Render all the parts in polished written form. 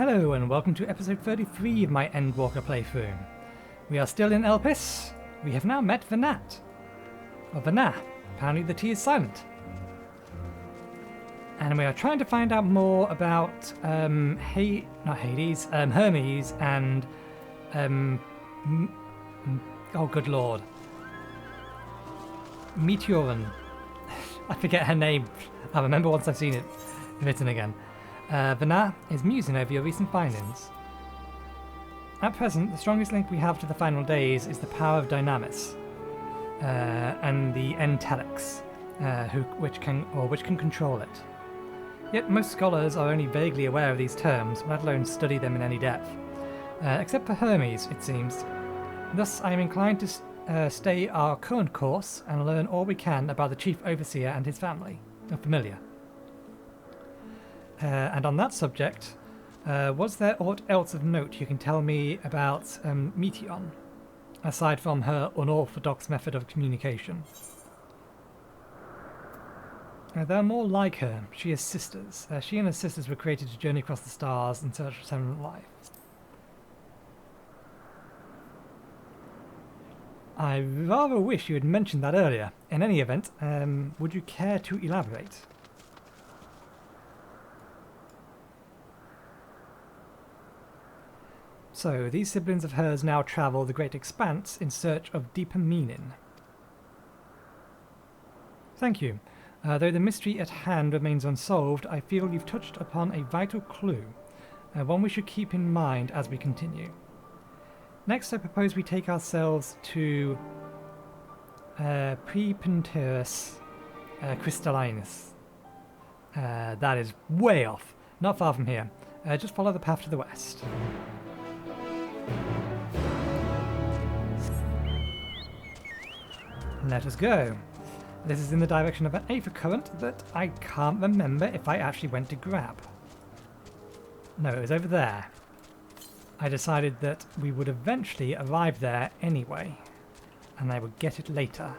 Hello and welcome to episode 33 of my Endwalker playthrough. We are still in Elpis. We have now met Venat. Or Venat. Apparently the T is silent. And we are trying to find out more about Hermes and oh good lord. Meteion. I forget her name. I'll remember once I've seen it written again. Venat is musing over your recent findings. At present, the strongest link we have to the final days is the power of Dynamis and the Entelix, which can control it. Yet most scholars are only vaguely aware of these terms, let alone study them in any depth. Except for Hermes, it seems. Thus, I am inclined to stay our current course and learn all we can about the Chief Overseer and his family, or familiar. And on that subject, was there aught else of note you can tell me about Meteion, aside from her unorthodox method of communication? They're more like her. She has sisters. She and her sisters were created to journey across the stars in search of separate life. I rather wish you had mentioned that earlier. In any event, would you care to elaborate? So, these siblings of hers now travel the great expanse in search of deeper meaning. Thank you. Though the mystery at hand remains unsolved, I feel you've touched upon a vital clue, one we should keep in mind as we continue. Next, I propose we take ourselves to Prepenterus Crystallinus. That is way off, not far from here. Just follow the path to the west. Let us go. This is in the direction of an aether current that I can't remember if I actually went to grab. No, it was over there. I decided that we would eventually arrive there anyway, and I would get it later.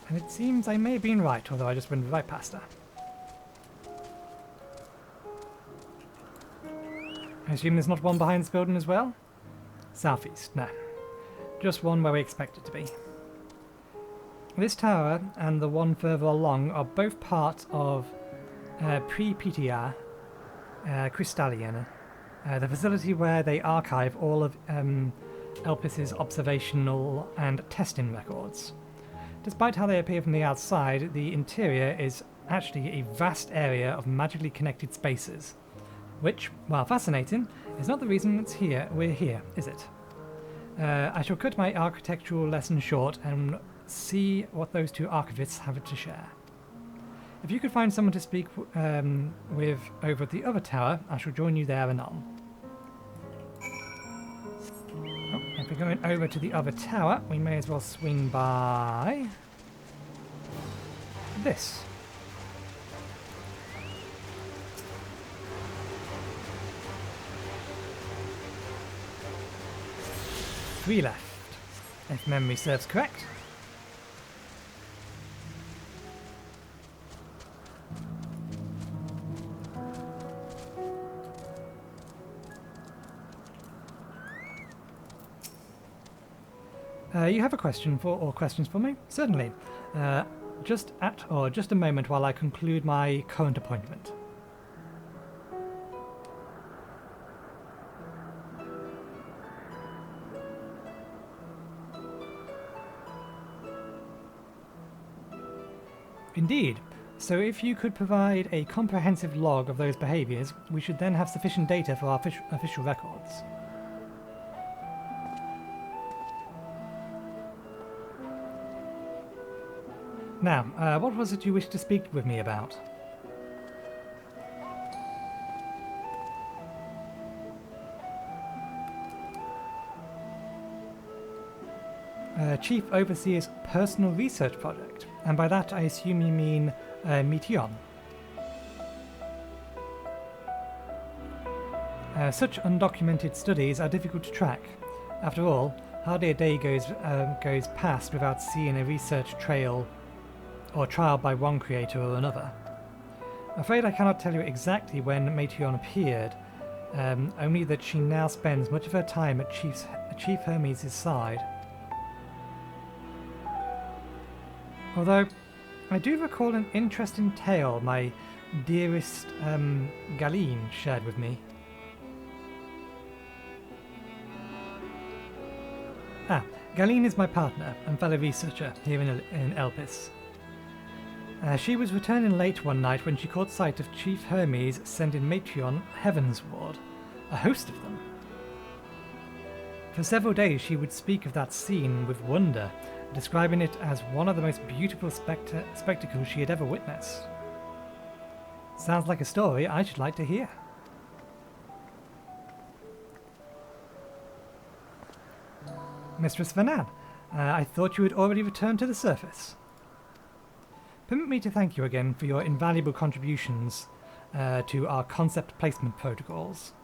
And it seems I may have been right, although I just went right past her. I assume there's not one behind this building as well? Southeast, no. Just one where we expect it to be. This tower and the one further along are both part of Prepetia Crystalliana, the facility where they archive all of Elpis's observational and testing records. Despite how they appear from the outside, the interior is actually a vast area of magically connected spaces. Which, while fascinating, is not the reason we're here, is it? I shall cut my architectural lesson short and see what those two archivists have to share. If you could find someone to speak with over at the other tower, I shall join you there anon. Oh, if we're going over to the other tower, we may as well swing by this. Three left, if memory serves correct. You have a question or questions for me? Certainly. Just a moment while I conclude my current appointment. Indeed. So if you could provide a comprehensive log of those behaviours, we should then have sufficient data for our official records. Now, what was it you wished to speak with me about? Chief Overseer's personal research project, and by that I assume you mean Meteion. Such undocumented studies are difficult to track. After all, hardly a day goes past without seeing a research trail or trial by one creator or another. I'm afraid I cannot tell you exactly when Meteion appeared, only that she now spends much of her time at Chief Hermes' side. Although, I do recall an interesting tale my dearest Galeen shared with me. Galeen is my partner and fellow researcher here in Elpis. She was returning late one night when she caught sight of Chief Hermes sending Meteion heavensward, a host of them. For several days she would speak of that scene with wonder, describing it as one of the most beautiful spectacles she had ever witnessed. Sounds like a story I should like to hear. Mistress Venat, I thought you had already returned to the surface. Permit me to thank you again for your invaluable contributions to our concept placement protocols.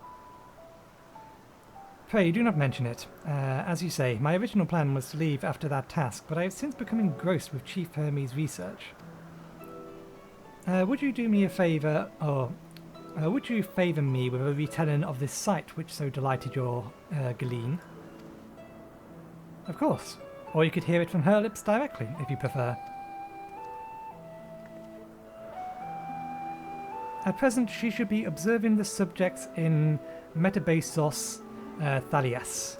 Pray do not mention it. As you say, my original plan was to leave after that task, but I have since become engrossed with Chief Hermes' research. Would you do me a favour, or would you favour me with a retelling of this sight which so delighted your Galeen? Of course. Or you could hear it from her lips directly, if you prefer. At present, she should be observing the subjects in Metabasos Thalias.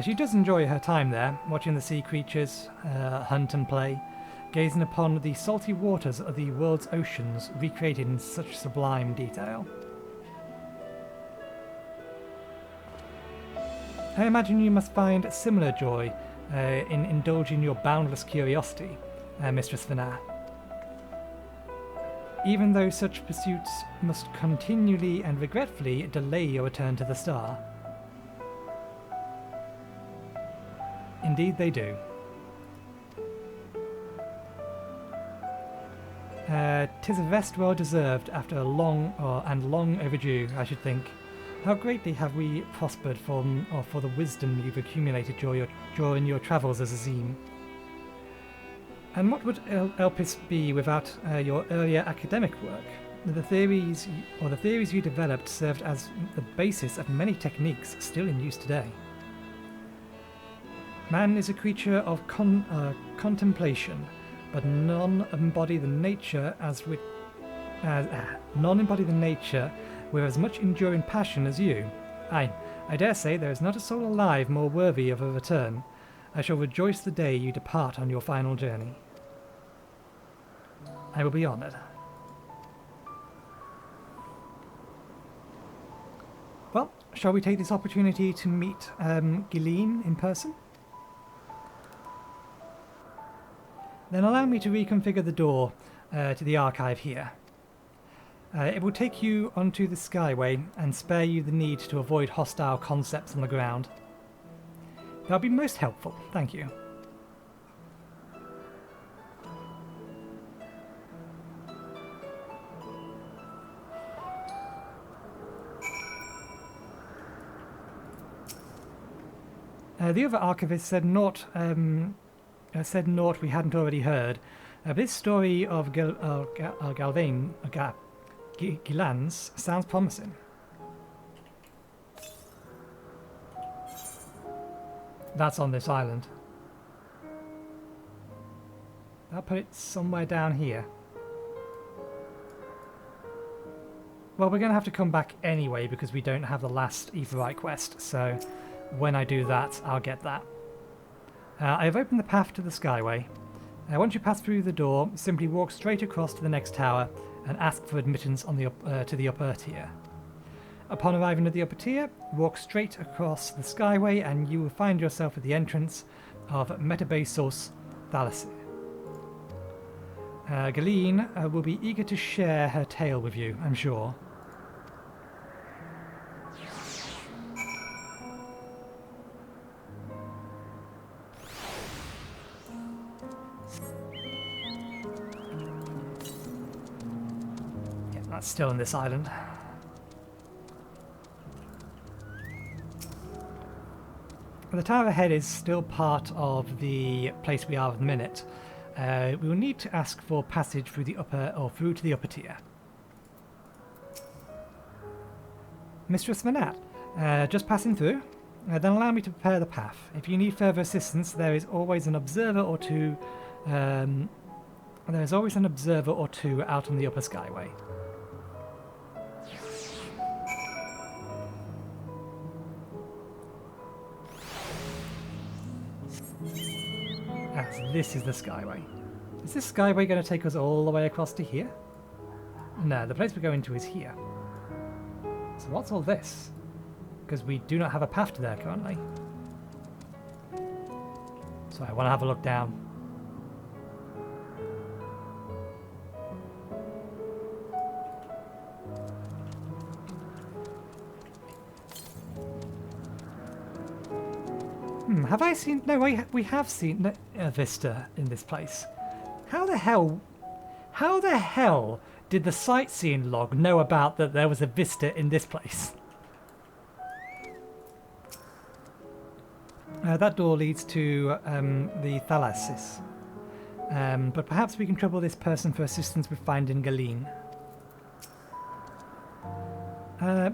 She does enjoy her time there, watching the sea creatures hunt and play, gazing upon the salty waters of the world's oceans recreated in such sublime detail. I imagine you must find similar joy in indulging your boundless curiosity, Mistress Venat. Even though such pursuits must continually and regretfully delay your return to the star. Indeed they do. 'Tis a rest well deserved after a long overdue, I should think. How greatly have we prospered for the wisdom you've accumulated during your travels as Azem. And what would Elpis be without your earlier academic work? The theories you developed served as the basis of many techniques still in use today. Man is a creature of contemplation, but none embody the nature with as much enduring passion as you. I dare say there is not a soul alive more worthy of a return. I shall rejoice the day you depart on your final journey. I will be honoured. Well, shall we take this opportunity to meet Galeen in person? Then allow me to reconfigure the door to the archive here. It will take you onto the Skyway and spare you the need to avoid hostile concepts on the ground. That'll be most helpful, thank you. The other archivist said naught we hadn't already heard. This story of Gilan's sounds promising. That's on this island. I'll put it somewhere down here. Well, we're going to have to come back anyway because we don't have the last Ep33 quest, so when I do that, I'll get that. I have opened the path to the Skyway. Once you pass through the door, simply walk straight across to the next tower and ask for admittance on to the upper tier. Upon arriving at the upper tier, walk straight across the Skyway and you will find yourself at the entrance of Metabasos Thalias. Galeen will be eager to share her tale with you, I'm sure. That's still in this island. The tower ahead is still part of the place we are at the minute. We will need to ask for passage through the upper, or through to the upper tier. Mistress Venat, just passing through. Then allow me to prepare the path. If you need further assistance, there is always an observer or two. There is always an observer or two out on the upper skyway. As this is the skyway. Is this skyway going to take us all the way across to here? No, the place we're going to is here. So what's all this? Because we do not have a path to there currently. So I want to have a look down. Have I seen... No, we have seen a vista in this place. How the hell did the sightseeing log know about that there was a vista in this place? That door leads to the Thalassis. But perhaps we can trouble this person for assistance with finding Galeen.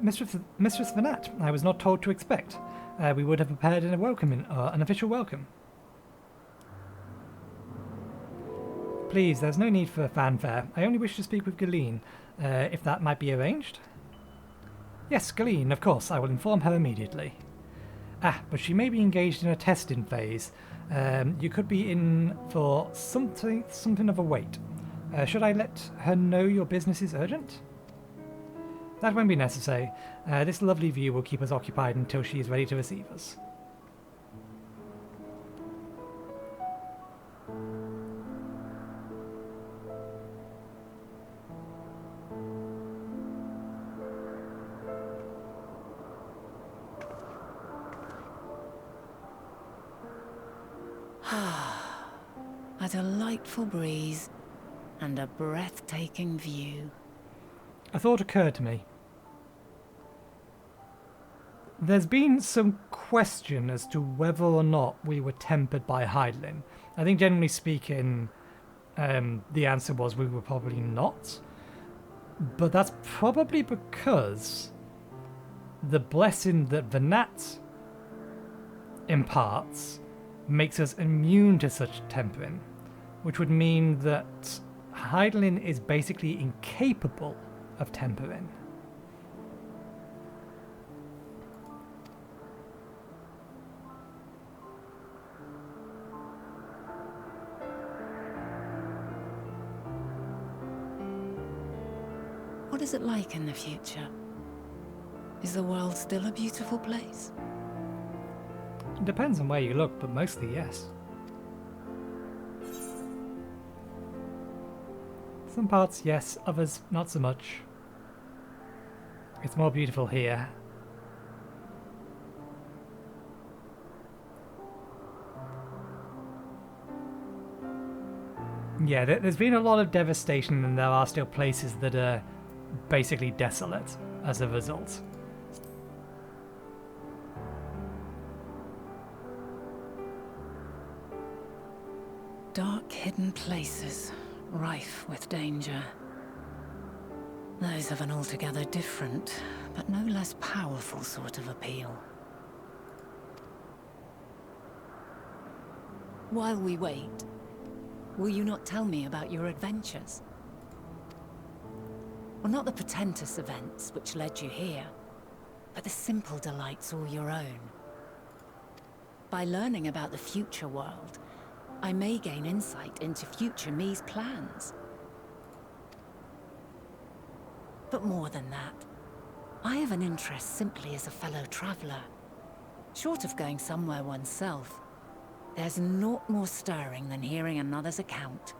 Mistress Venat, I was not told to expect. We would have prepared an official welcome. Please, there's no need for fanfare. I only wish to speak with Galeen, if that might be arranged. Yes, Galeen, of course. I will inform her immediately. But she may be engaged in a testing phase. You could be in for something of a wait. Should I let her know your business is urgent? That won't be necessary. This lovely view will keep us occupied until she is ready to receive us. A delightful breeze and a breathtaking view. A thought occurred to me. There's been some question as to whether or not we were tempered by Hydaelyn. I think generally speaking, the answer was we were probably not. But that's probably because the blessing that Venat imparts makes us immune to such tempering, which would mean that Hydaelyn is basically incapable of tempering. What is it like in the future? Is the world still a beautiful place? It depends on where you look, but mostly yes. Some parts yes, others not so much. It's more beautiful here. Yeah, there's been a lot of devastation and there are still places that are basically desolate as a result. Dark hidden places, rife with danger. Those have an altogether different, but no less powerful sort of appeal. While we wait, will you not tell me about your adventures? Well, not the portentous events which led you here, but the simple delights all your own. By learning about the future world, I may gain insight into future me's plans. But more than that, I have an interest simply as a fellow traveller. Short of going somewhere oneself, there's naught more stirring than hearing another's account.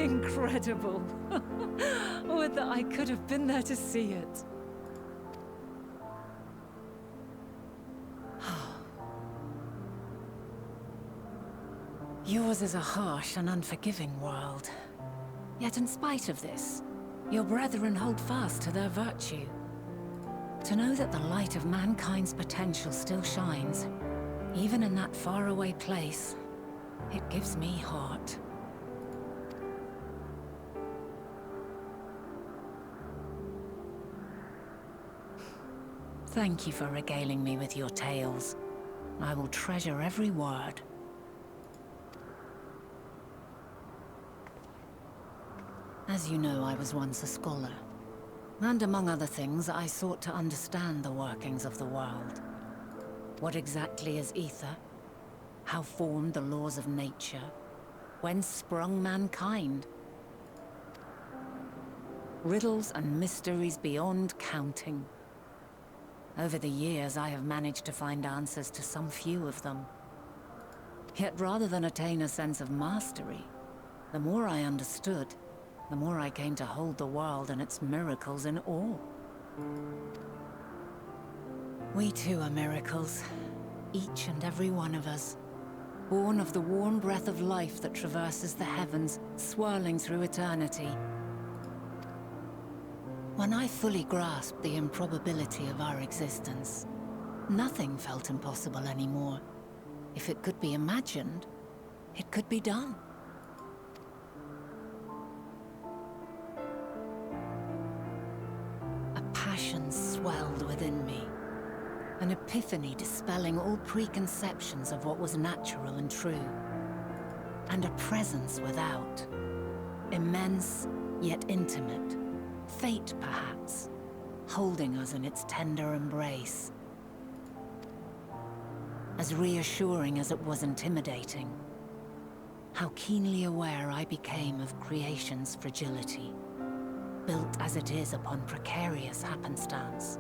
Incredible. Would that I could have been there to see it. Yours is a harsh and unforgiving world. Yet in spite of this, your brethren hold fast to their virtue. To know that the light of mankind's potential still shines, even in that faraway place, it gives me heart. Thank you for regaling me with your tales. I will treasure every word. As you know, I was once a scholar. And among other things, I sought to understand the workings of the world. What exactly is ether? How formed the laws of nature? Whence sprung mankind? Riddles and mysteries beyond counting. Over the years, I have managed to find answers to some few of them. Yet rather than attain a sense of mastery, the more I understood, the more I came to hold the world and its miracles in awe. We too are miracles, each and every one of us, born of the warm breath of life that traverses the heavens, swirling through eternity. When I fully grasped the improbability of our existence, nothing felt impossible anymore. If it could be imagined, it could be done. A passion swelled within me, an epiphany dispelling all preconceptions of what was natural and true, and a presence without, immense yet intimate. Fate, perhaps, holding us in its tender embrace. As reassuring as it was intimidating, how keenly aware I became of creation's fragility, built as it is upon precarious happenstance.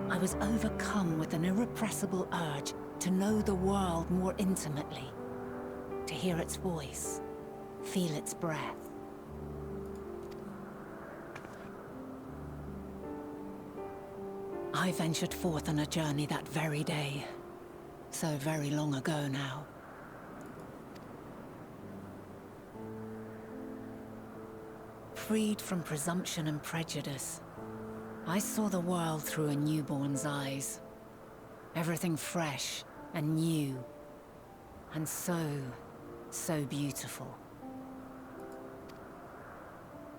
I was overcome with an irrepressible urge to know the world more intimately, to hear its voice, feel its breath. I ventured forth on a journey that very day, so very long ago now. Freed from presumption and prejudice, I saw the world through a newborn's eyes. Everything fresh and new, and so beautiful.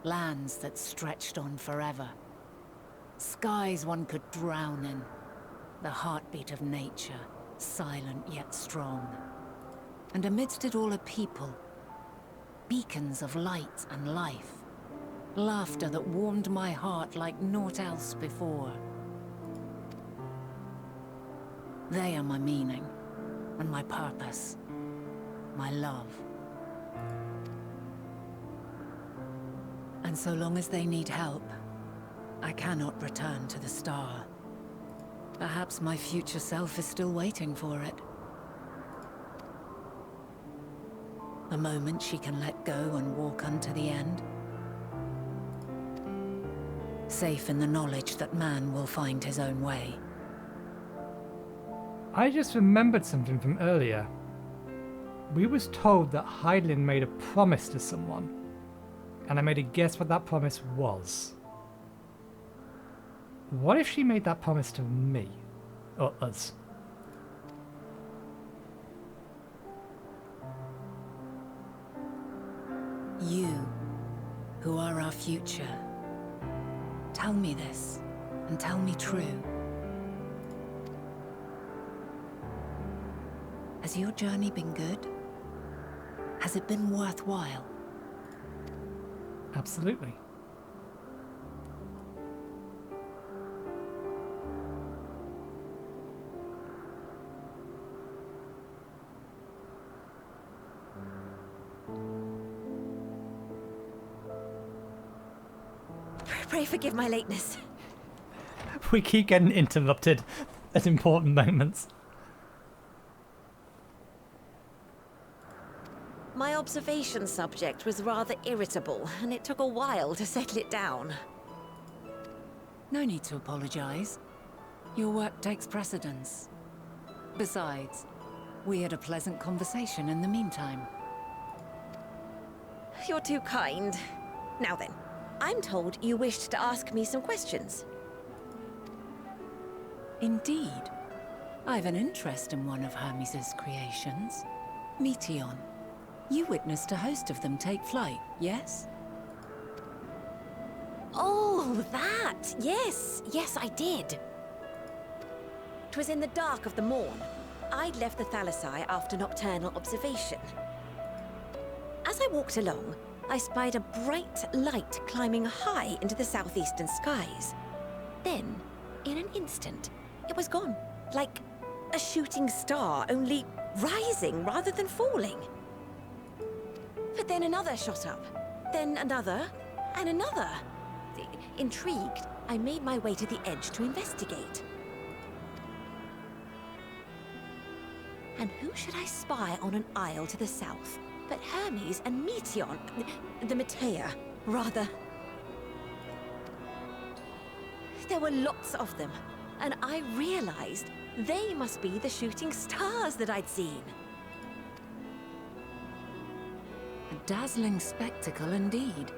Lands that stretched on forever. Skies one could drown in. The heartbeat of nature, silent yet strong. And amidst it all a people. Beacons of light and life. Laughter that warmed my heart like naught else before. They are my meaning, and my purpose, my love. And so long as they need help, I cannot return to the star. Perhaps my future self is still waiting for it. The moment she can let go and walk unto the end. Safe in the knowledge that man will find his own way. I just remembered something from earlier. We was told that Hydaelyn made a promise to someone, and I made a guess what that promise was. What if she made that promise to me? Or us? You, who are our future, tell me this, and tell me true. Has your journey been good? Has it been worthwhile? Absolutely. Pray forgive my lateness. We keep getting interrupted at important moments. My observation subject was rather irritable, and it took a while to settle it down. No need to apologize. Your work takes precedence. Besides, we had a pleasant conversation in the meantime. You're too kind. Now then, I'm told you wished to ask me some questions. Indeed. I've an interest in one of Hermes' creations. Meteion. You witnessed a host of them take flight, yes? Oh, that! Yes, yes I did. 'Twas in the dark of the morn. I'd left the Thalassai after nocturnal observation. As I walked along, I spied a bright light climbing high into the southeastern skies. Then, in an instant, it was gone, like a shooting star, only rising rather than falling. But then another shot up, then another, and another. Intrigued, I made my way to the edge to investigate. And who should I spy on an isle to the south but Hermes and Meteion, the Meteion, rather. There were lots of them, and I realized they must be the shooting stars that I'd seen. A dazzling spectacle indeed.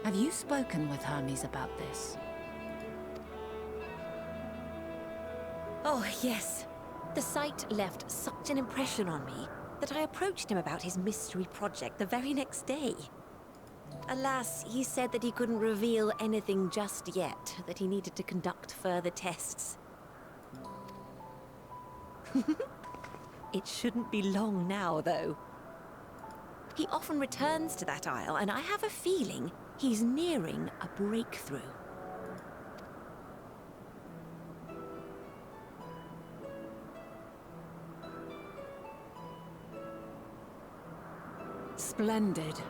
Have you spoken with Hermes about this? Oh, yes. The sight left such an impression on me that I approached him about his mystery project the very next day. Alas, he said that he couldn't reveal anything just yet, that he needed to conduct further tests. It shouldn't be long now, though. He often returns to that isle, and I have a feeling he's nearing a breakthrough. Splendid.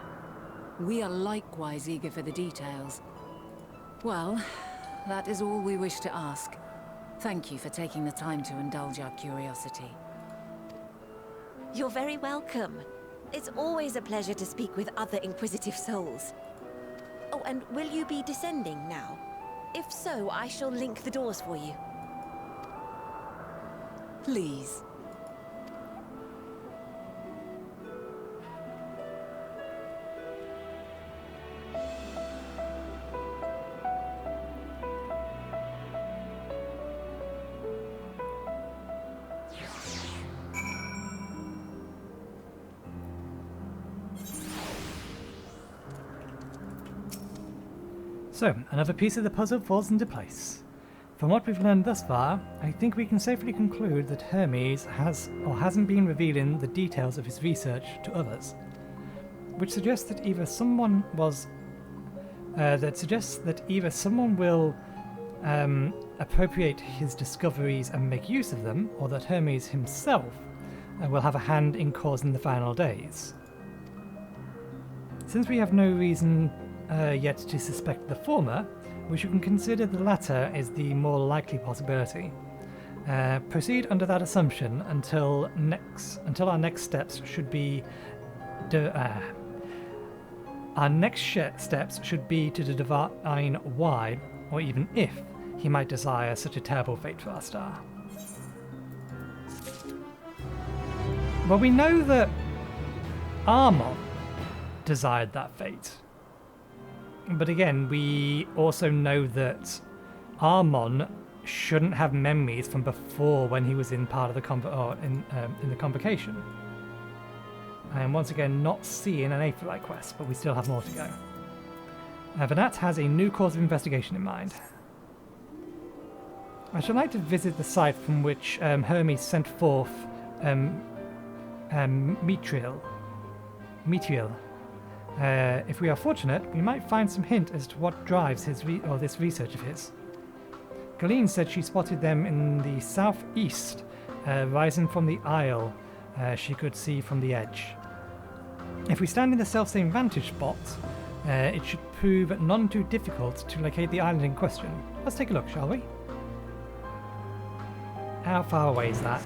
We are likewise eager for the details. Well, that is all we wish to ask. Thank you for taking the time to indulge our curiosity. You're very welcome. It's always a pleasure to speak with other inquisitive souls. Oh, and will you be descending now? If so, I shall link the doors for you. Please. So, another piece of the puzzle falls into place. From what we've learned thus far, I think we can safely conclude that Hermes has or hasn't been revealing the details of his research to others, which suggests that either someone will appropriate his discoveries and make use of them, or that Hermes himself will have a hand in causing the final days. Since we have no reason yet to suspect the former, we should consider the latter is the more likely possibility. Proceed under that assumption until our next steps should be to divine why, or even if, he might desire such a terrible fate for our star. Well, we know that Armon desired that fate. But again, we also know that Armon shouldn't have memories from before when he was in part of the in the convocation. And once again, not seeing an Aetherite quest, but we still have more to go. Venat has a new course of investigation in mind. I should like to visit the site from which Hermes sent forth Meteion. If we are fortunate, we might find some hint as to what drives this research of his. Galeen said she spotted them in the southeast, rising from the isle she could see from the edge. If we stand in the selfsame vantage spot, it should prove none too difficult to locate the island in question. Let's take a look, shall we? How far away is that?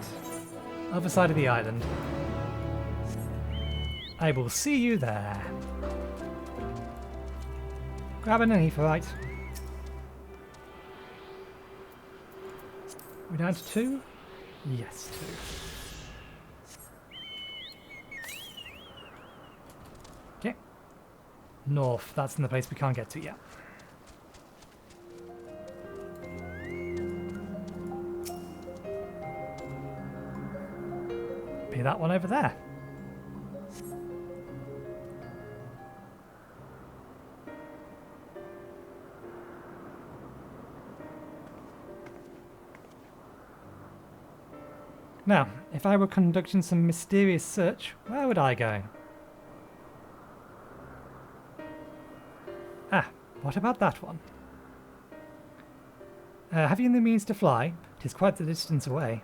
Other side of the island. I will see you there. Grabbing an Aetherite. We're down to 2? Yes, 2. Okay. North, that's in the place we can't get to yet. Be that one over there. Now, if I were conducting some mysterious search, where would I go? Ah, what about that one? Have you the means to fly? 'Tis quite the distance away.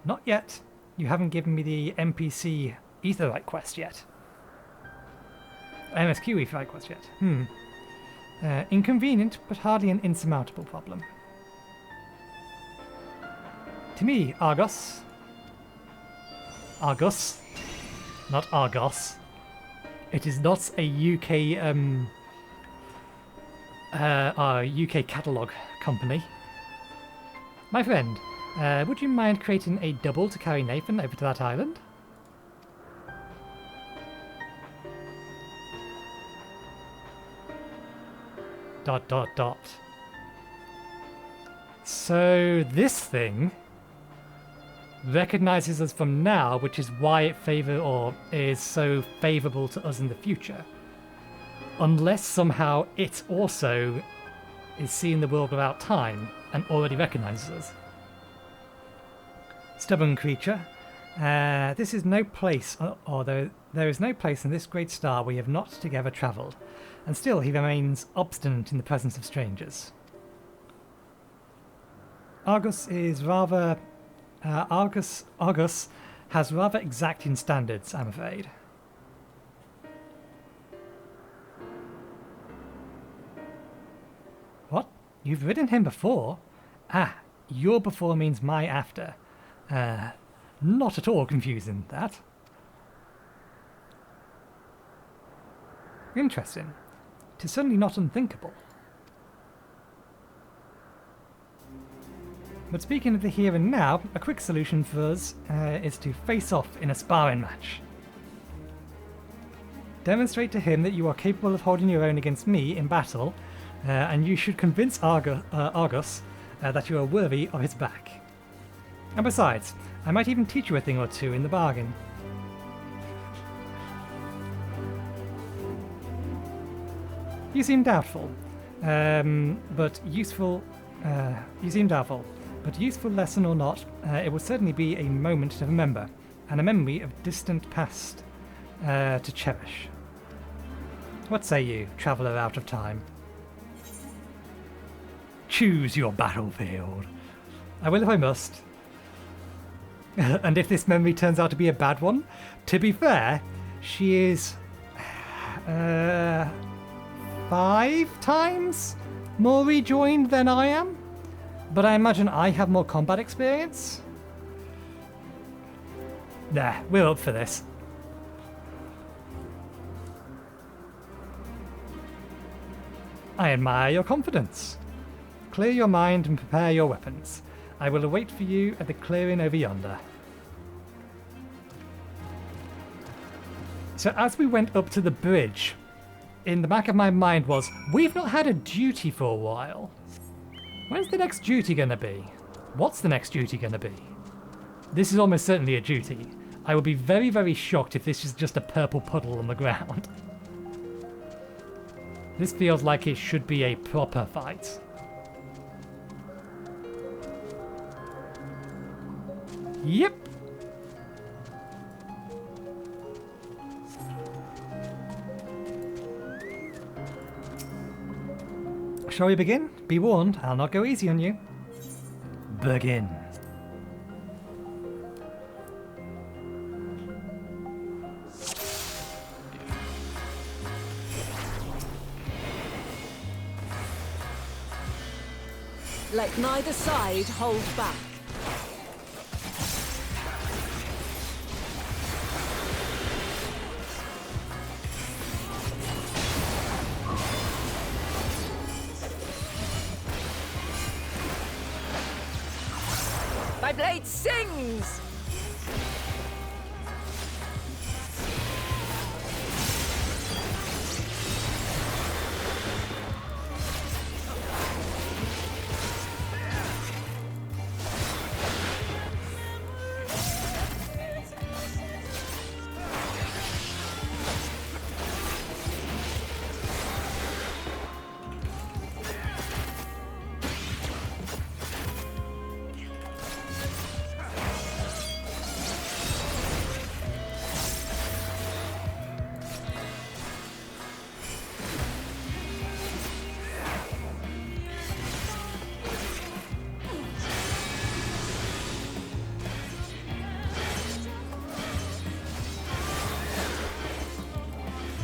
Not yet. You haven't given me the NPC Aetherite quest yet. MSQ Aetherite quest yet. Inconvenient, but hardly an insurmountable problem. To me, Argos. Argos, not Argos. It is not a UK catalogue company. My friend, would you mind creating a double to carry Nathan over to that island? Dot dot dot. So this thing recognizes us from now, which is why it is so favourable to us in the future. Unless somehow it also is seeing the world without time and already recognises us. Stubborn creature. This is no place, or there is no place in this great star we have not together travelled, and still he remains obstinate in the presence of strangers. Argus is rather... Argus has rather exacting standards, I'm afraid. What? You've ridden him before? Ah, your before means my after. Not at all confusing, that. Interesting. 'Tis certainly not unthinkable. But speaking of the here and now, a quick solution for us is to face off in a sparring match. Demonstrate to him that you are capable of holding your own against me in battle, and you should convince Argus that you are worthy of his back. And besides, I might even teach you a thing or two in the bargain. You seem doubtful, but useful. You seem doubtful. But useful lesson or not, it will certainly be a moment to remember, and a memory of distant past to cherish. What say you, traveller out of time? Choose your battlefield. I will if I must. And if this memory turns out to be a bad one, to be fair, she is 5 times more rejoined than I am. But I imagine I have more combat experience? Nah, we're up for this. I admire your confidence. Clear your mind and prepare your weapons. I will await for you at the clearing over yonder. So as we went up to the bridge, in the back of my mind was, we've not had a duty for a while. When's the next duty going to be? What's the next duty going to be? This is almost certainly a duty. I would be very, very shocked if this is just a purple puddle on the ground. This feels like it should be a proper fight. Yep. Shall we begin? Be warned, I'll not go easy on you. Begin. Let neither side hold back. My blade sings!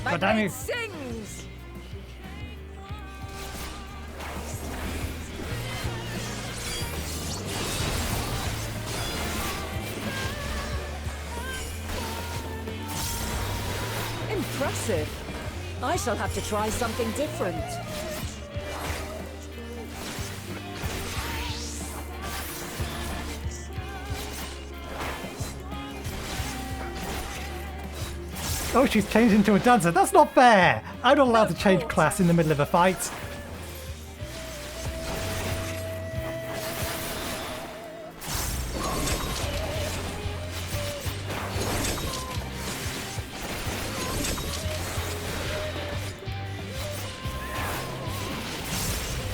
My God damn you. blade sings! Impressive. I shall have to try something different. Oh, she's changed into a dancer. That's not fair! I'm not allowed to change class in the middle of a fight.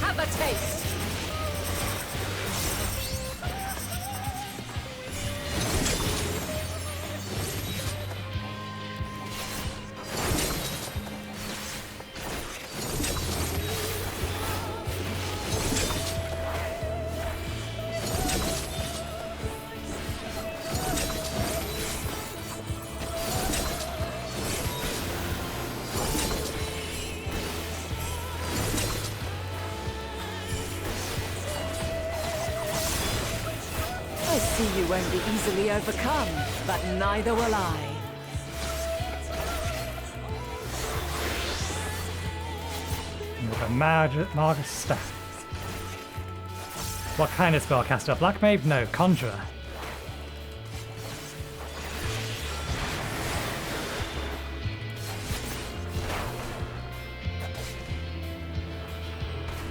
Have a taste! I see you won't be easily overcome, but neither will I. With a Margus staff. What kind of spellcaster? Black Mage? No, Conjurer.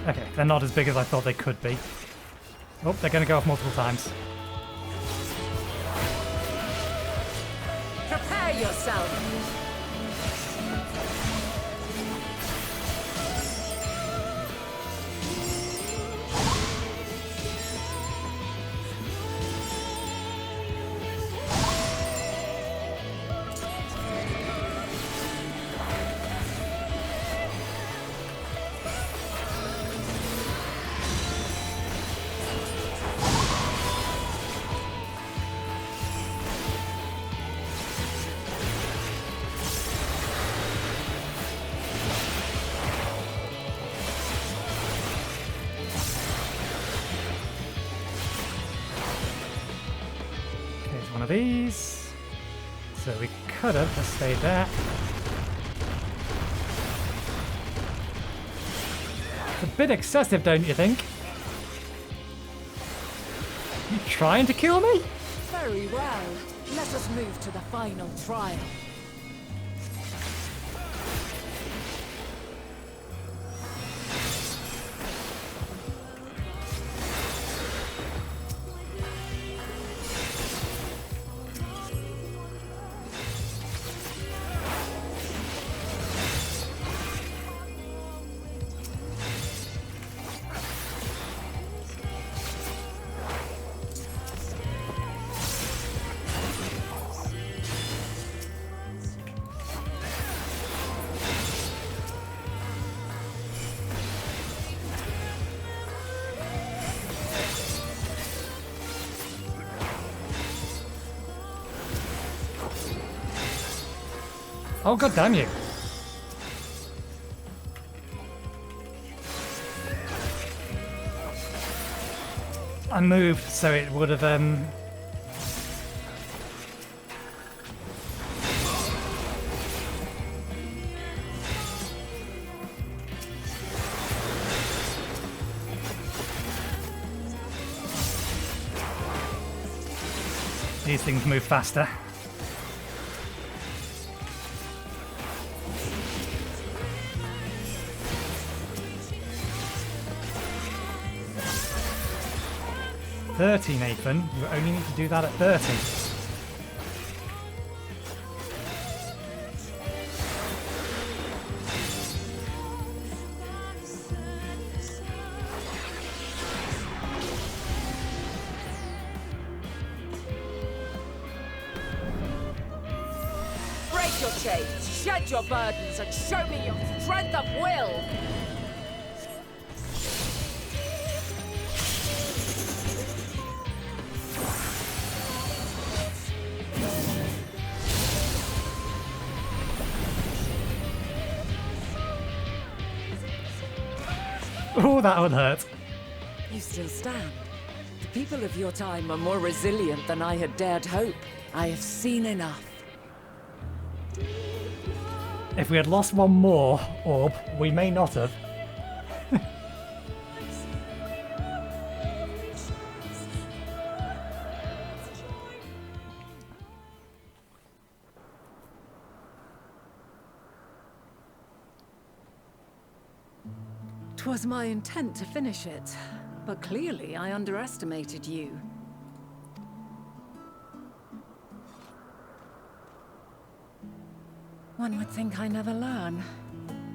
Okay, they're not as big as I thought they could be. Oh, they're going to go off multiple times. Prepare yourself! Here's one of these. So we could have just stayed there. It's a bit excessive, don't you think? You trying to kill me? Very well. Let us move to the final trial. Oh, god damn you. I moved so it would have these things move faster. $30, Nathan. You only need to do that at 30. Break your chains, shed your burdens, and show me your strength of will! Oh, that would hurt. You still stand. The people of your time are more resilient than I had dared hope. I have seen enough. If we had lost one more orb, we may not have. Twas my intent to finish it, but clearly I underestimated you. One would think I never learn.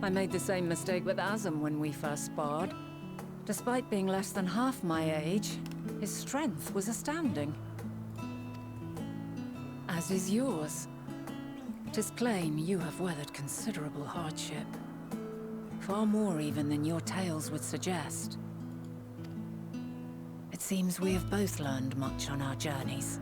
I made the same mistake with Azem when we first sparred. Despite being less than half my age, his strength was astounding. As is yours. 'Tis plain you have weathered considerable hardship. Far more even than your tales would suggest. It seems we have both learned much on our journeys.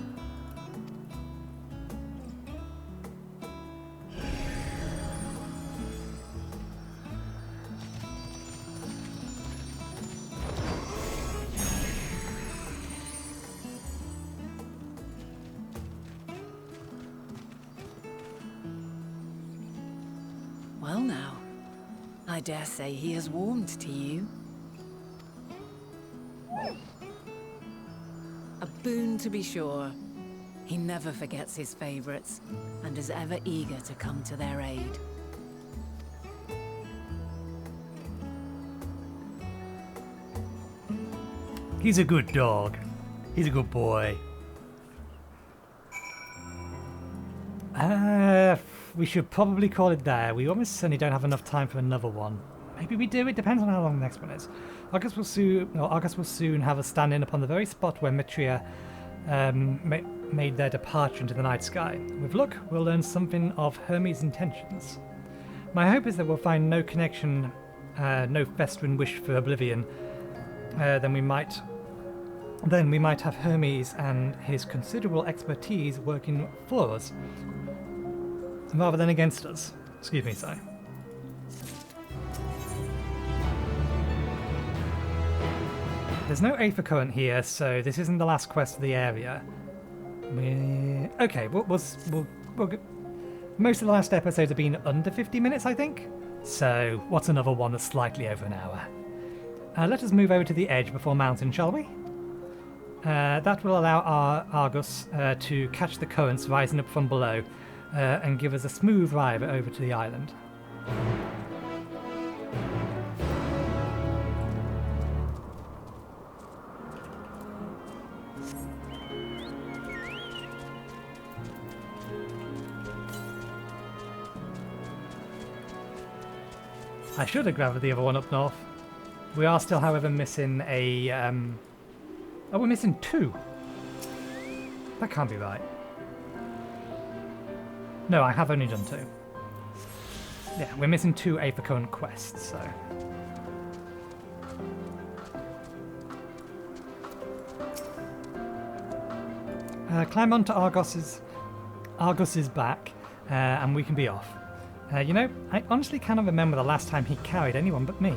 Well now, I dare say he has warmed to you. A boon to be sure. He never forgets his favorites, and is ever eager to come to their aid. He's a good dog. He's a good boy. We should probably call it there. We almost certainly don't have enough time for another one. Maybe we do. It depends on how long the next one is. Argus will soon have us stand in upon the very spot where Meteion made their departure into the night sky. With luck, we'll learn something of Hermes' intentions. My hope is that we'll find no connection, no festering wish for oblivion. Then we might have Hermes and his considerable expertise working for us, rather than against us. Excuse me, sorry. There's no Aether current here, so this isn't the last quest of the area. Okay, we'll most of the last episodes have been under 50 minutes, I think. So what's another one that's slightly over an hour? Let us move over to the edge before mountain, shall we? That will allow our Argus to catch the currents rising up from below and give us a smooth ride over to the island. I should have grabbed the other one up north. We are still, however, missing a... Oh, we're missing 2. That can't be right. No, I have only done 2. Yeah, we're missing 2 Aether current quests, so... climb onto Argus's back, and we can be off. You know, I honestly cannot remember the last time he carried anyone but me.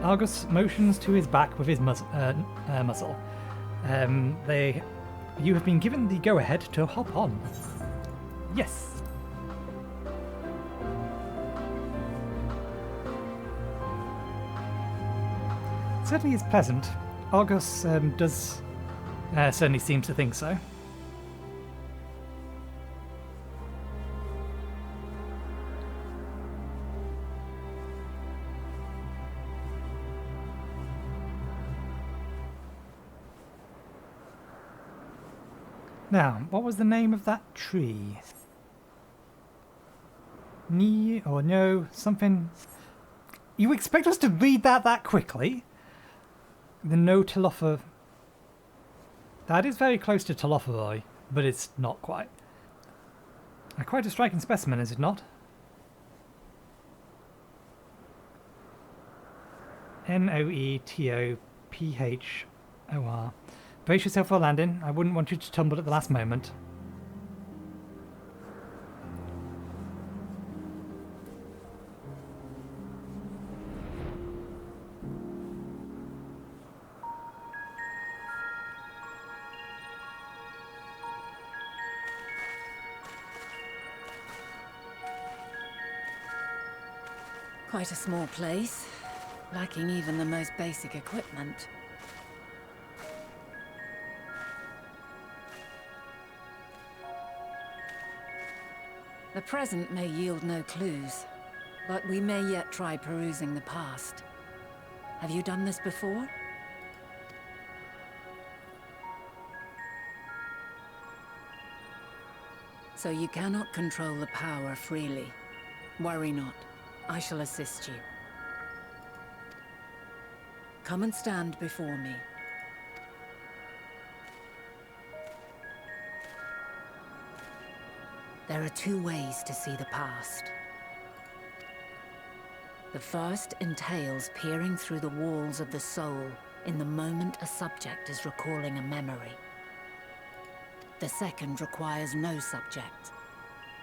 Argus motions to his back with his muzzle. You have been given the go-ahead to hop on. Yes. Certainly is pleasant. Argus does Certainly seems to think so. Now, what was the name of that tree? Ni or no, something... You expect us to read that quickly? The no Telophor... That is very close to Telophoroi, but it's not quite. Quite a striking specimen, is it not? Noetophor. Brace yourself for a landing. I wouldn't want you to tumble at the last moment. Quite a small place, lacking even the most basic equipment. The present may yield no clues, but we may yet try perusing the past. Have you done this before? So you cannot control the power freely. Worry not. I shall assist you. Come and stand before me. There are two ways to see the past. The first entails peering through the walls of the soul in the moment a subject is recalling a memory. The second requires no subject,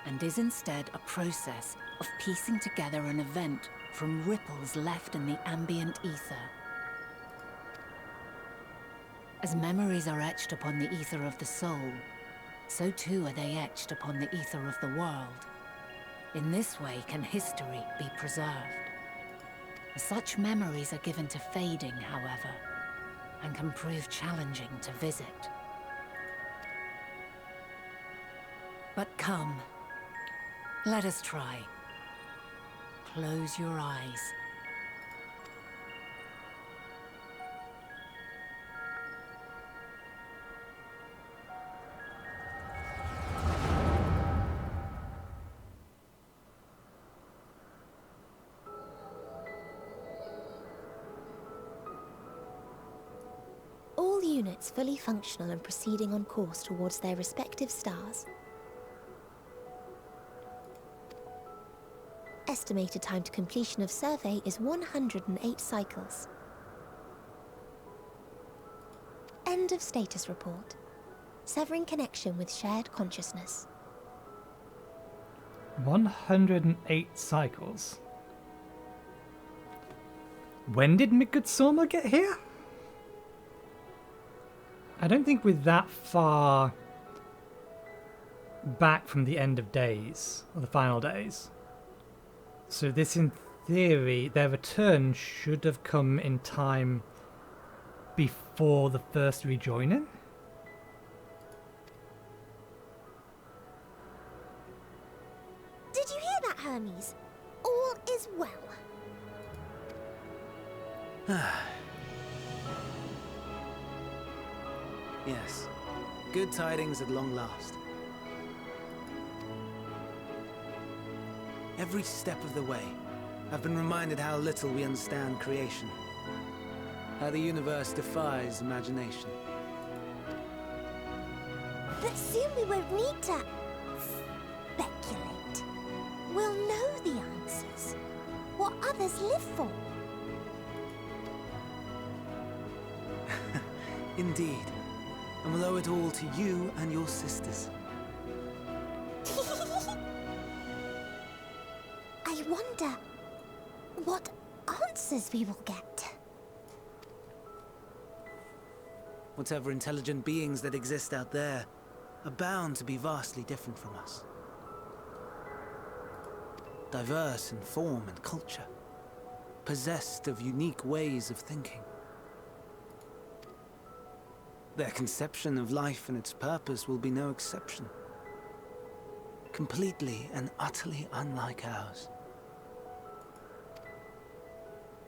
and is instead a process of piecing together an event from ripples left in the ambient ether. As memories are etched upon the ether of the soul, so too are they etched upon the ether of the world. In this way can history be preserved. Such memories are given to fading, however, and can prove challenging to visit. But come, let us try. Close your eyes. All units fully functional and proceeding on course towards their respective stars. Estimated time to completion of survey is 108 cycles. End of status report. Severing connection with shared consciousness. 108 cycles. When did Mikutsoma get here? I don't think we're that far back from the end of days, or the final days. So this, in theory, their return should have come in time before the first rejoining? Did you hear that, Hermes? All is well. Yes. Good tidings at long last. Every step of the way, I've been reminded how little we understand creation. How the universe defies imagination. But soon we won't need to speculate. We'll know the answers. What others live for. Indeed. And we'll owe it all to you and your sisters. I wonder what answers we will get. Whatever intelligent beings that exist out there are bound to be vastly different from us. Diverse in form and culture, possessed of unique ways of thinking. Their conception of life and its purpose will be no exception. Completely and utterly unlike ours.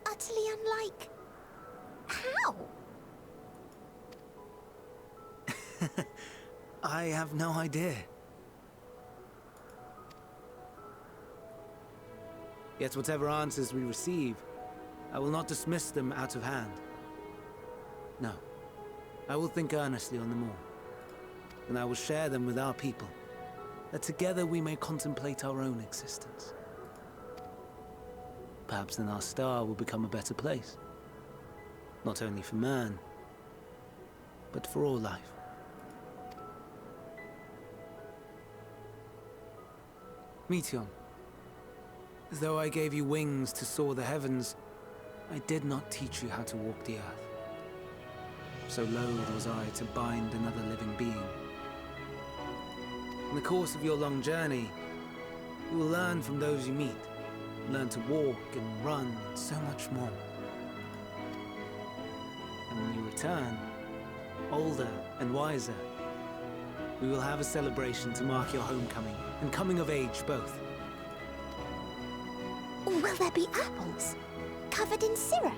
Utterly unlike... How? I have no idea. Yet whatever answers we receive, I will not dismiss them out of hand. No. I will think earnestly on them all, and I will share them with our people, that together we may contemplate our own existence. Perhaps then our star will become a better place. Not only for man, but for all life. Meteion, though I gave you wings to soar the heavens, I did not teach you how to walk the earth. So loath was I to bind another living being. In the course of your long journey, you will learn from those you meet, learn to walk and run and so much more. And when you return, older and wiser, we will have a celebration to mark your homecoming and coming of age both. Will there be apples? Covered in syrup?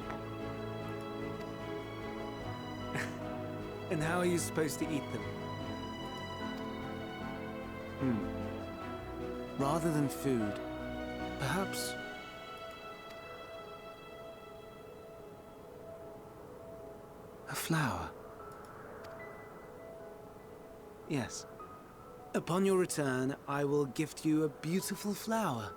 And how are you supposed to eat them? Rather than food, perhaps... a flower. Yes. Upon your return, I will gift you a beautiful flower.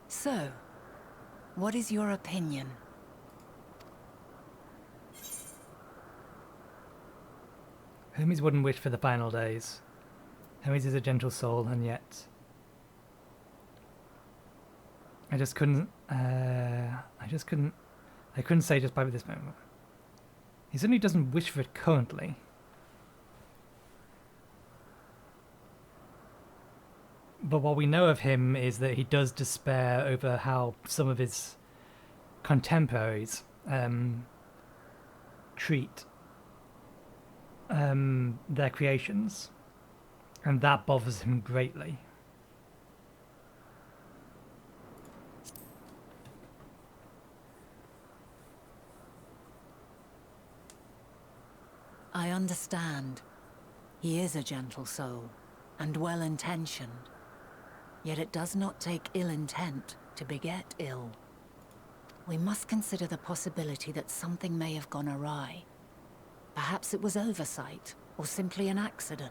So, what is your opinion? Hermes wouldn't wish for the final days. Hermes is a gentle soul, and yet... I couldn't say just by this moment. He certainly doesn't wish for it currently. But what we know of him is that he does despair over how some of his contemporaries treat their creations, and that bothers him greatly. I understand. He is a gentle soul, and well-intentioned. Yet it does not take ill intent to beget ill. We must consider the possibility that something may have gone awry. Perhaps it was oversight, or simply an accident.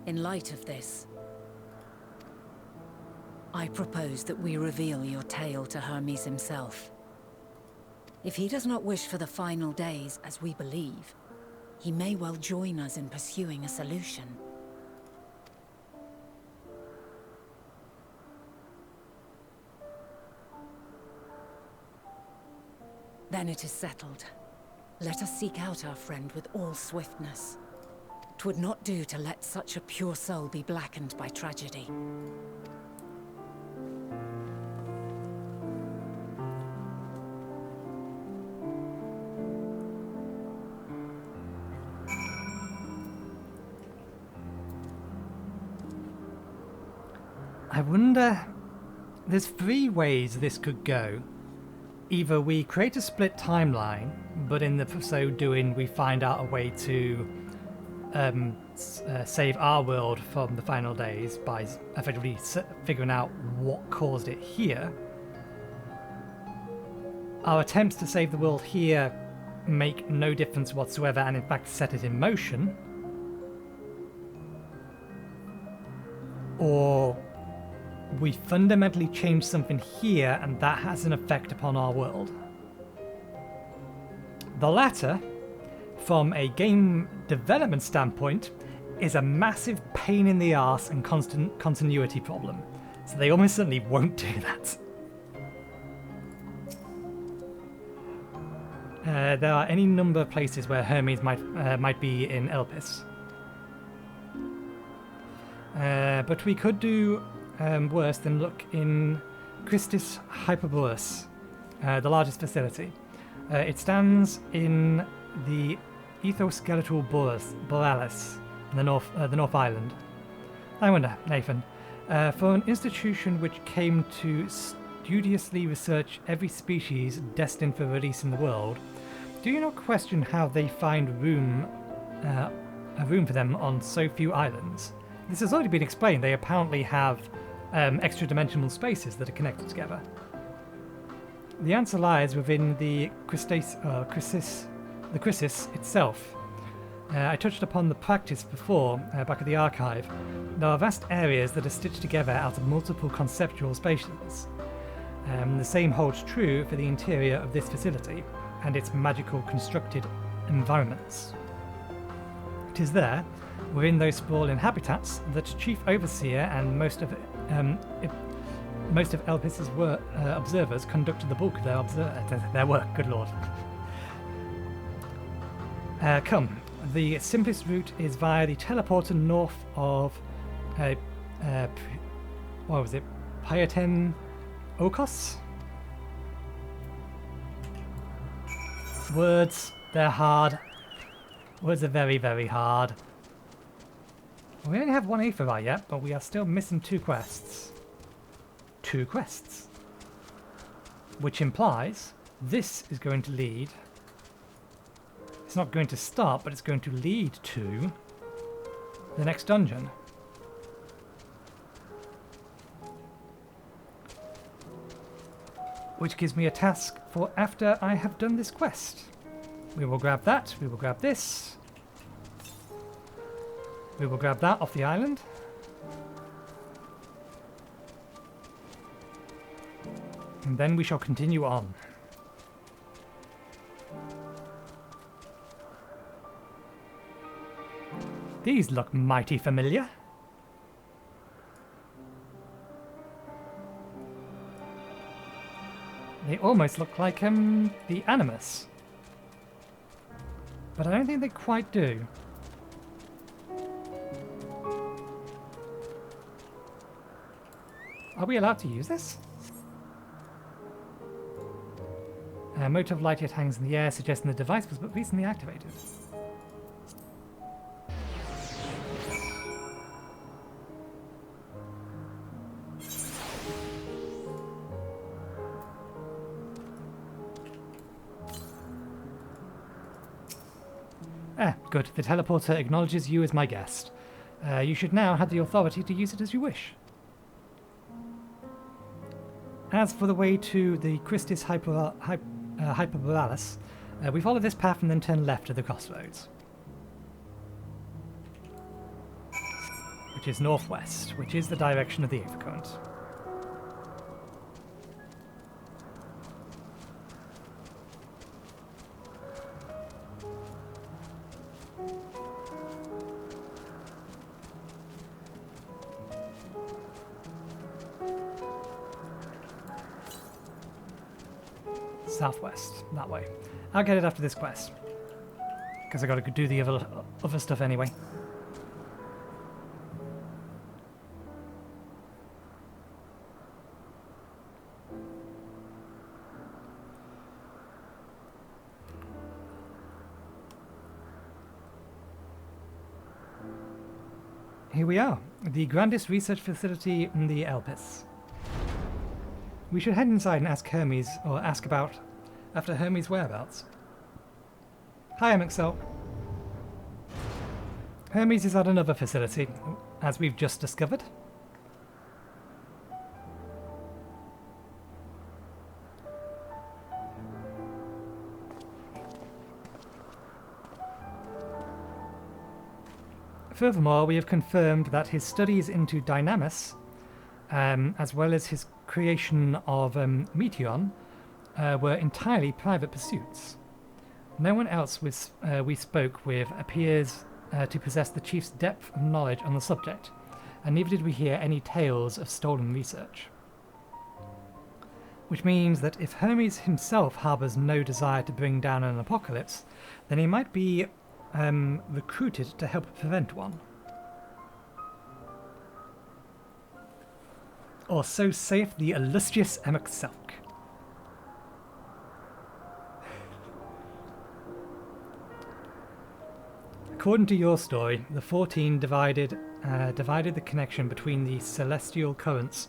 In light of this, I propose that we reveal your tale to Hermes himself. If he does not wish for the final days, as we believe, he may well join us in pursuing a solution. Then it is settled. Let us seek out our friend with all swiftness. 'Twould not do to let such a pure soul be blackened by tragedy. I wonder... There's 3 ways this could go. Either we create a split timeline, but in the so doing we find out a way to save our world from the final days by effectively figuring out what caused it here. Our attempts to save the world here make no difference whatsoever and in fact set it in motion. Or we fundamentally change something here and that has an effect upon our world. The latter from a game development standpoint, is a massive pain in the arse and constant continuity problem. So they almost certainly won't do that. There are any number of places where Hermes might be in Elpis. But we could do worse than look in Christus Hyperboreus, the largest facility. It stands in the Ethoskeletal Borealis, the North Island. I wonder, Nathan, for an institution which came to studiously research every species destined for release in the world, do you not question how they find a room for them on so few islands? This has already been explained. They apparently have extra-dimensional spaces that are connected together. The answer lies within the Chrysis itself. I touched upon the practice before, back at the archive. There are vast areas that are stitched together out of multiple conceptual spaces. The same holds true for the interior of this facility and its magical constructed environments. It is there, within those sprawling habitats, that Chief Overseer and most of Elpis's observers conducted the bulk of their work. Good lord. Come. The simplest route is via the teleporter north of what was it? Pyaten Okos? Words, they're hard. Words are very, very hard. We only have one Aetherai yet, but we are still missing 2 quests. 2 quests. Which implies this is going to lead... It's not going to start, but it's going to lead to the next dungeon. Which gives me a task for after I have done this quest. We will grab that, we will grab this. We will grab that off the island. And then we shall continue on. These look mighty familiar. They almost look like the Animus. But I don't think they quite do. Are we allowed to use this? A mote of light yet hangs in the air, suggesting the device was but recently activated. Good. The teleporter acknowledges you as my guest. You should now have the authority to use it as you wish. As for the way to the Christus Hyperborealis, we follow this path and then turn left at the crossroads. Which is northwest, which is the direction of the Aether Current. Southwest, that way. I'll get it after this quest. Because I gotta do the other stuff anyway. Here we are, the grandest research facility in the Elpis. We should head inside and ask Hermes, or ask about after Hermes' whereabouts. Hi, Amixel. Hermes is at another facility, as we've just discovered. Furthermore, we have confirmed that his studies into Dynamis, as well as his creation of Meteion, were entirely private pursuits. No one else we spoke with appears to possess the chief's depth of knowledge on the subject, and neither did we hear any tales of stolen research. Which means that if Hermes himself harbours no desire to bring down an apocalypse, then he might be recruited to help prevent one. Or so saith the illustrious FFXIV. According to your story, the 14 divided the connection between the celestial currents,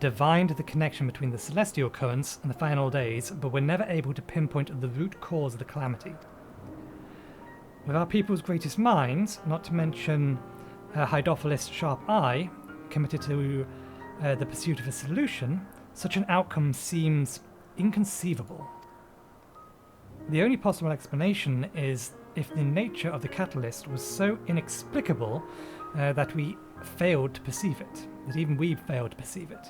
divined the connection between the celestial currents and the final days, but were never able to pinpoint the root cause of the calamity. With our people's greatest minds, not to mention Hydrophilis' sharp eye, committed to the pursuit of a solution, such an outcome seems inconceivable. The only possible explanation is if the nature of the catalyst was so inexplicable that we failed to perceive it, that even we failed to perceive it.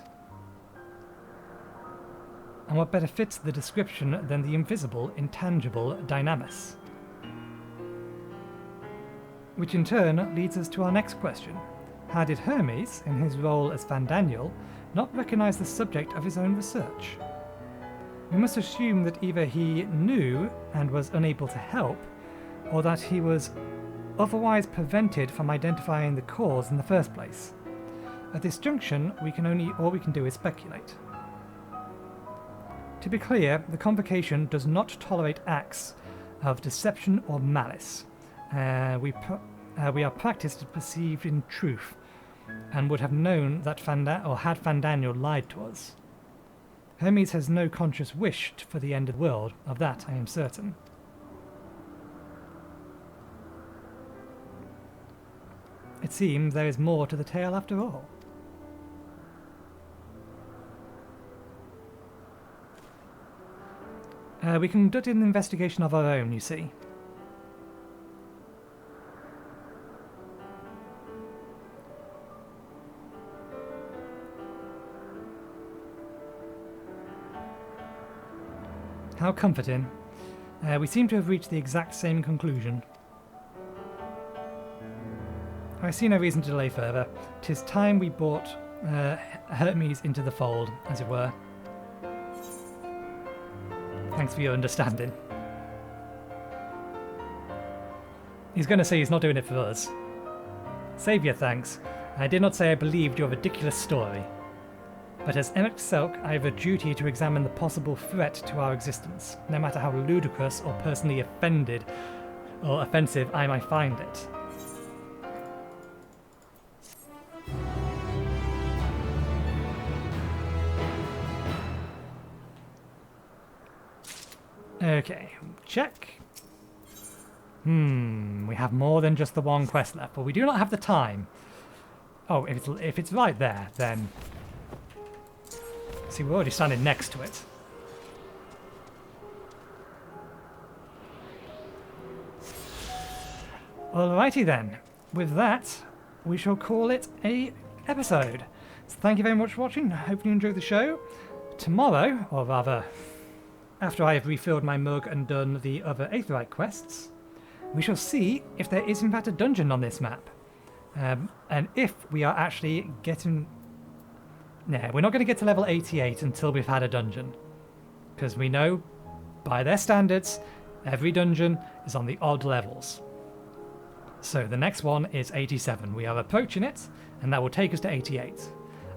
And what better fits the description than the invisible, intangible dynamis? Which in turn leads us to our next question. How did Hermes, in his role as Vandaniel, not recognize the subject of his own research? We must assume that either he knew and was unable to help, or that he was otherwise prevented from identifying the cause in the first place. At this junction, all we can do is speculate. To be clear, the Convocation does not tolerate acts of deception or malice. We are practiced at perceiving truth, and would have known that had Vandaniel lied to us. Hermes has no conscious wish for the end of the world, of that I am certain. It seems there is more to the tale after all. We conducted an investigation of our own, you see. How comforting. We seem to have reached the exact same conclusion. I see no reason to delay further. 'Tis time we brought Hermes into the fold, as it were. Thanks for your understanding. He's going to say he's not doing it for us. Save your thanks. I did not say I believed your ridiculous story. But as FFXIV, I have a duty to examine the possible threat to our existence, no matter how ludicrous or personally offended or offensive I might find it. Okay, check. We have more than just the one quest left, but we do not have the time. Oh, if it's right there, then... See, we're already standing next to it. Alrighty then. With that, we shall call it a episode. So thank you very much for watching. I hope you enjoyed the show. Tomorrow, or rather, after I have refilled my mug and done the other Aetherite quests, we shall see if there is in fact a dungeon on this map. And if we are actually getting... Nah, we're not going to get to level 88 until we've had a dungeon. Because we know, by their standards, every dungeon is on the odd levels. So the next one is 87. We are approaching it, and that will take us to 88.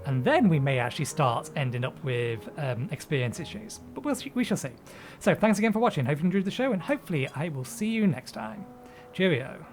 And then we may actually start ending up with experience issues. But we shall see. So thanks again for watching. Hope you enjoyed the show, and hopefully I will see you next time. Cheerio.